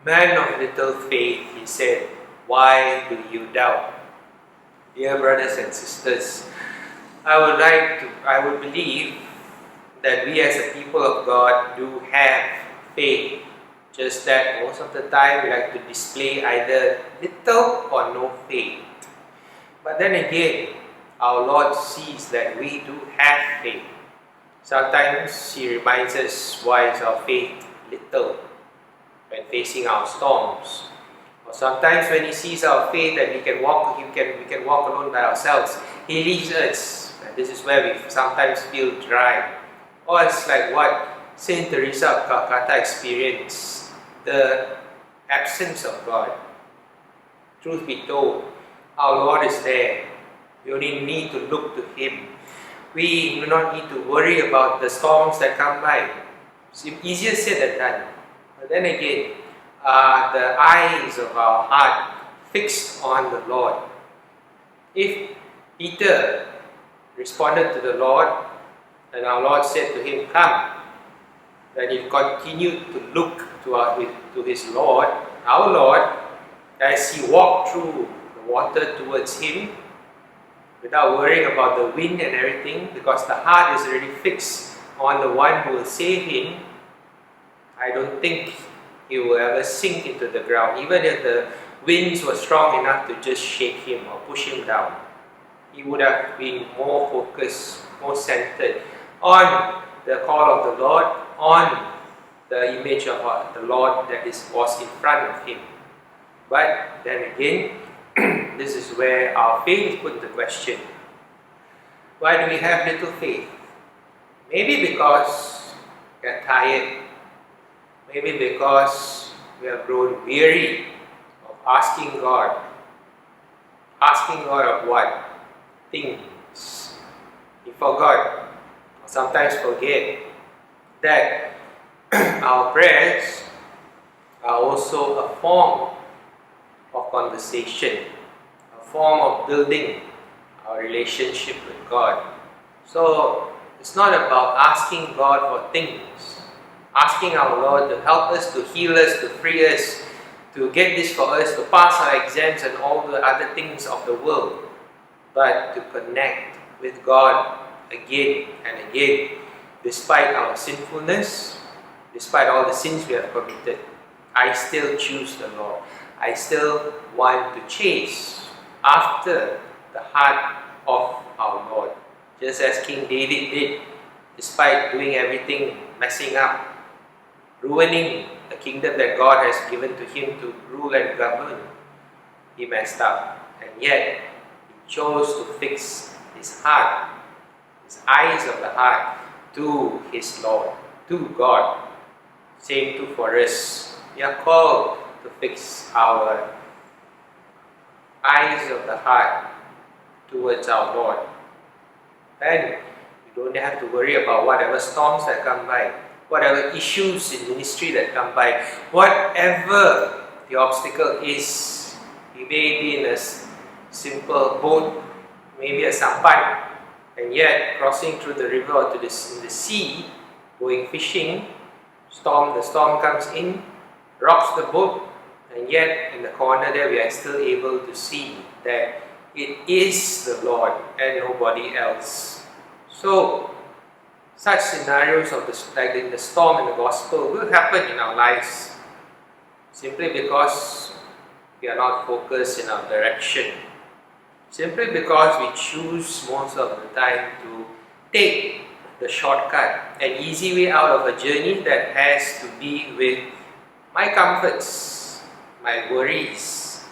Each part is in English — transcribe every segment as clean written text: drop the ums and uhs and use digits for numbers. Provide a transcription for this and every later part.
Man of little faith, he said, why do you doubt? Dear brothers and sisters, I would believe that we as a people of God do have faith, just that most of the time we like to display either little or no faith. But then again, our Lord sees that we do have faith. Sometimes He reminds us why is our faith little when facing our storms. Or sometimes when He sees our faith that we can walk alone by ourselves, He leaves us. And this is where we sometimes feel dry. Or it's like what Saint Teresa of Calcutta experienced, the absence of God. Truth be told, our Lord is there. We only need to look to Him. We do not need to worry about the storms that come by. It's easier said than done. But then again, the eyes of our heart fixed on the Lord. If Peter responded to the Lord, and our Lord said to him, "Come," then he continued to look to his Lord, our Lord, as he walked through the water towards him, without worrying about the wind and everything, because the heart is already fixed on the one who will save him. I don't think he will ever sink into the ground, even if the winds were strong enough to just shake him or push him down. He would have been more focused, more centered on the call of the Lord, on the image of the Lord that was in front of him. But then again, this is where our faith is put into question. Why do we have little faith? Maybe because we are tired. Maybe because we have grown weary of asking God. Asking God of what? Things. We forgot, or sometimes forget, that our prayers are also a form of conversation, a form of building our relationship with God. So it's not about asking God for things, asking our Lord to help us, to heal us, to free us, to get this for us, to pass our exams and all the other things of the world, but to connect with God again and again, despite our sinfulness, despite all the sins we have committed. I still choose the Lord. I still want to chase after the heart of our Lord, just as King David did, despite doing everything, messing up, ruining the kingdom that God has given to him to rule and govern. He messed up, and yet he chose to fix his heart, his eyes of the heart, to his Lord, to God. Same too for us. We are called to fix our eyes of the heart towards our Lord. Then we don't have to worry about whatever storms that come by, whatever issues in ministry that come by, whatever the obstacle is. We may be in a simple boat, maybe a sampan, and yet crossing through the river or in the sea, going fishing, the storm comes in, rocks the boat, and yet in the corner there we are still able to see that it is the Lord and nobody else. So such scenarios of like in the storm in the gospel will happen in our lives simply because we are not focused in our direction, simply because we choose most of the time to take the shortcut, an easy way out of a journey that has to be with my comforts, my worries,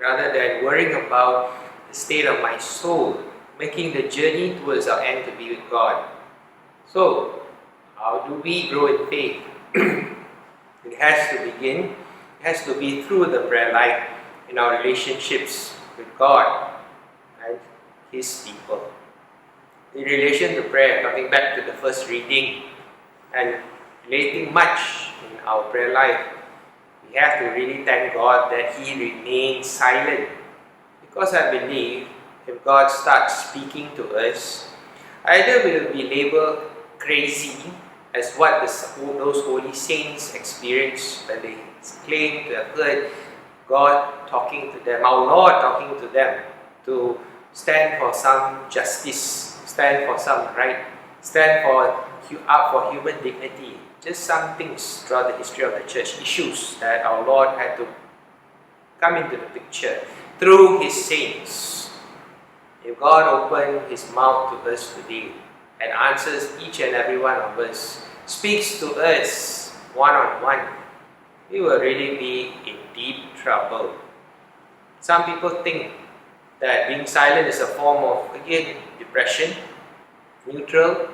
rather than worrying about the state of my soul, making the journey towards our end to be with God. So, how do we grow in faith? It has to be through the prayer life in our relationships with God and His people. In relation to prayer, coming back to the first reading and relating much in our prayer life, we have to really thank God that He remains silent. Because I believe if God starts speaking to us, either we'll be labeled crazy as what those holy saints experienced when they claim to have heard God talking to them, our Lord talking to them, to stand for some justice, stand for some right, stand up for human dignity. Just some things throughout the history of the church, issues that our Lord had to come into the picture through His saints. If God opened His mouth to us today and answers each and every one of us, speaks to us one-on-one, we will really be in deep trouble. Some people think that being silent is a form of, again, depression, neutral,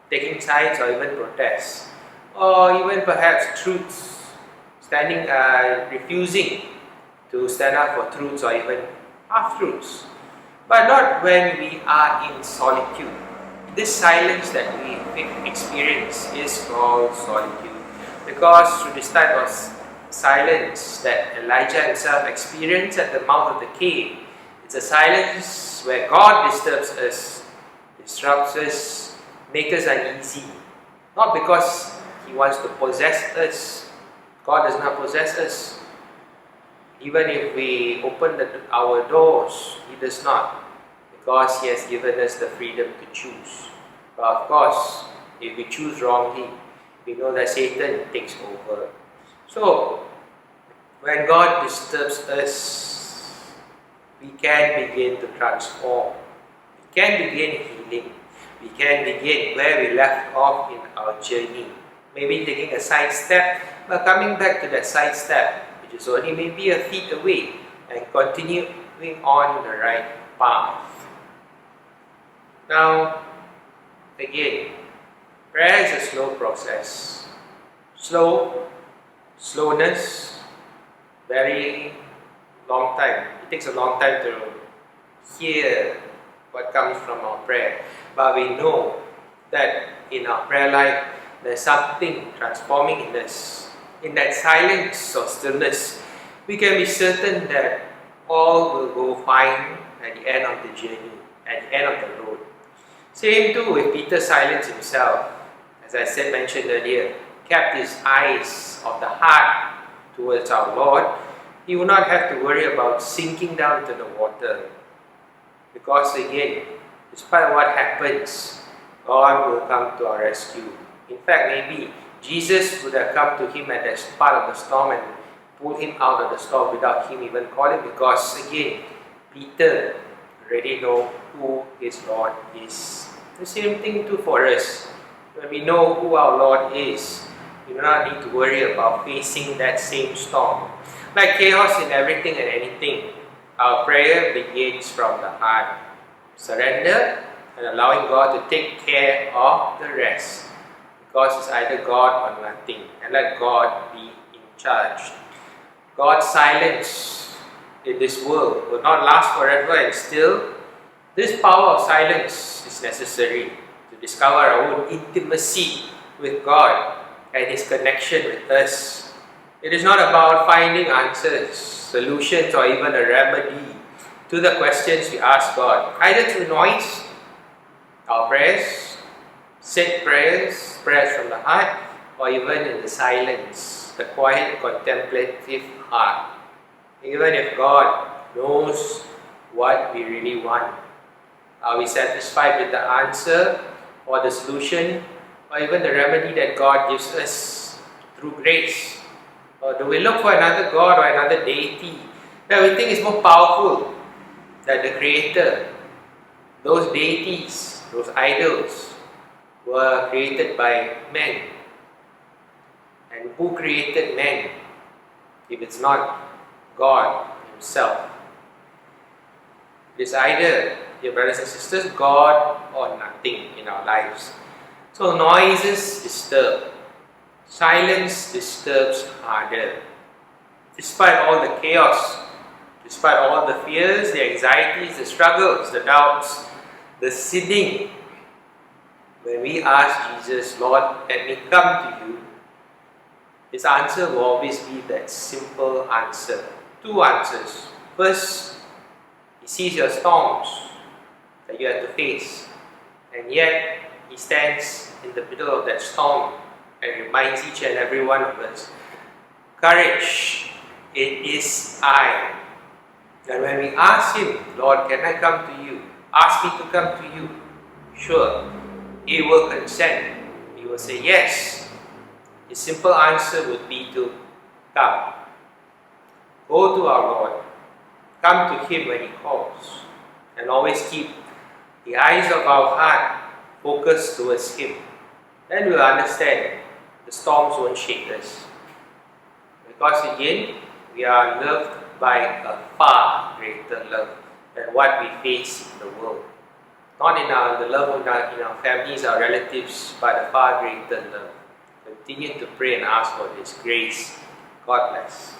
taking sides, or even protest, or even perhaps truths, refusing to stand up for truths or even half-truths. But not when we are in solitude. This silence that we experience is called solitude, because through this type of silence that Elijah himself experienced at the mouth of the cave, it's a silence where God disturbs us, disrupts us, makes us uneasy. Not because He wants to possess us. God does not possess us. Even if we open our doors, He does not, because He has given us the freedom to choose. But of course, if we choose wrongly, we know that Satan takes over. So, when God disturbs us, we can begin to transform. We can begin healing. We can begin where we left off in our journey. Maybe taking a side step, but coming back to that side step, which is only maybe a feet away, and continuing on the right path. Now, again, prayer is a slow process. Slowness, very long time. It takes a long time to hear what comes from our prayer. But we know that in our prayer life, there's something transforming in us. In that silence or stillness, we can be certain that all will go fine at the end of the journey, at the end of the road. Same too with Peter's silence himself. As I mentioned earlier, kept his eyes of the heart towards our Lord. He would not have to worry about sinking down to the water. Because again, despite what happens, God will come to our rescue. In fact, maybe Jesus would have come to him at that part of the storm and pulled him out of the storm without him even calling, because again, Peter already know who his Lord is. The same thing too for us. When we know who our Lord is, we do not need to worry about facing that same storm. Like chaos in everything and anything, our prayer begins from the heart. Surrender and allowing God to take care of the rest. Because it's either God or nothing. And let God be in charge. God's silence in this world will not last forever, and still, this power of silence is necessary to discover our own intimacy with God and His connection with us. It is not about finding answers, solutions, or even a remedy to the questions we ask God, either through noise, our prayers, said prayers, prayers from the heart, or even in the silence, the quiet contemplative heart. Even if God knows what we really want, are we satisfied with the answer or the solution or even the remedy that God gives us through grace? Or do we look for another God or another deity that we think is more powerful than the Creator? Those deities, those idols, were created by men. And who created men if it's not God Himself? It is either, dear brothers and sisters, God or nothing in our lives. So noises disturb. Silence disturbs harder. Despite all the chaos, despite all the fears, the anxieties, the struggles, the doubts, the sinning, when we ask Jesus, Lord, let me come to you, His answer will always be that simple answer. Two answers. First, He sees your storms that you have to face, and yet He stands in the middle of that storm and reminds each and every one of us, courage, it is I. And when we ask Him, Lord, can I come to you? Ask me to come to you. Sure, He will consent. He will say yes. His simple answer would be to come. Go to our Lord. Come to Him when He calls. And always keep the eyes of our heart focused towards Him. Then we'll understand the storms won't shake us. Because again, we are loved by a far greater love than what we face in the world. Not in the love of in our families, our relatives, but a far greater love. Continue to pray and ask for His grace. God bless.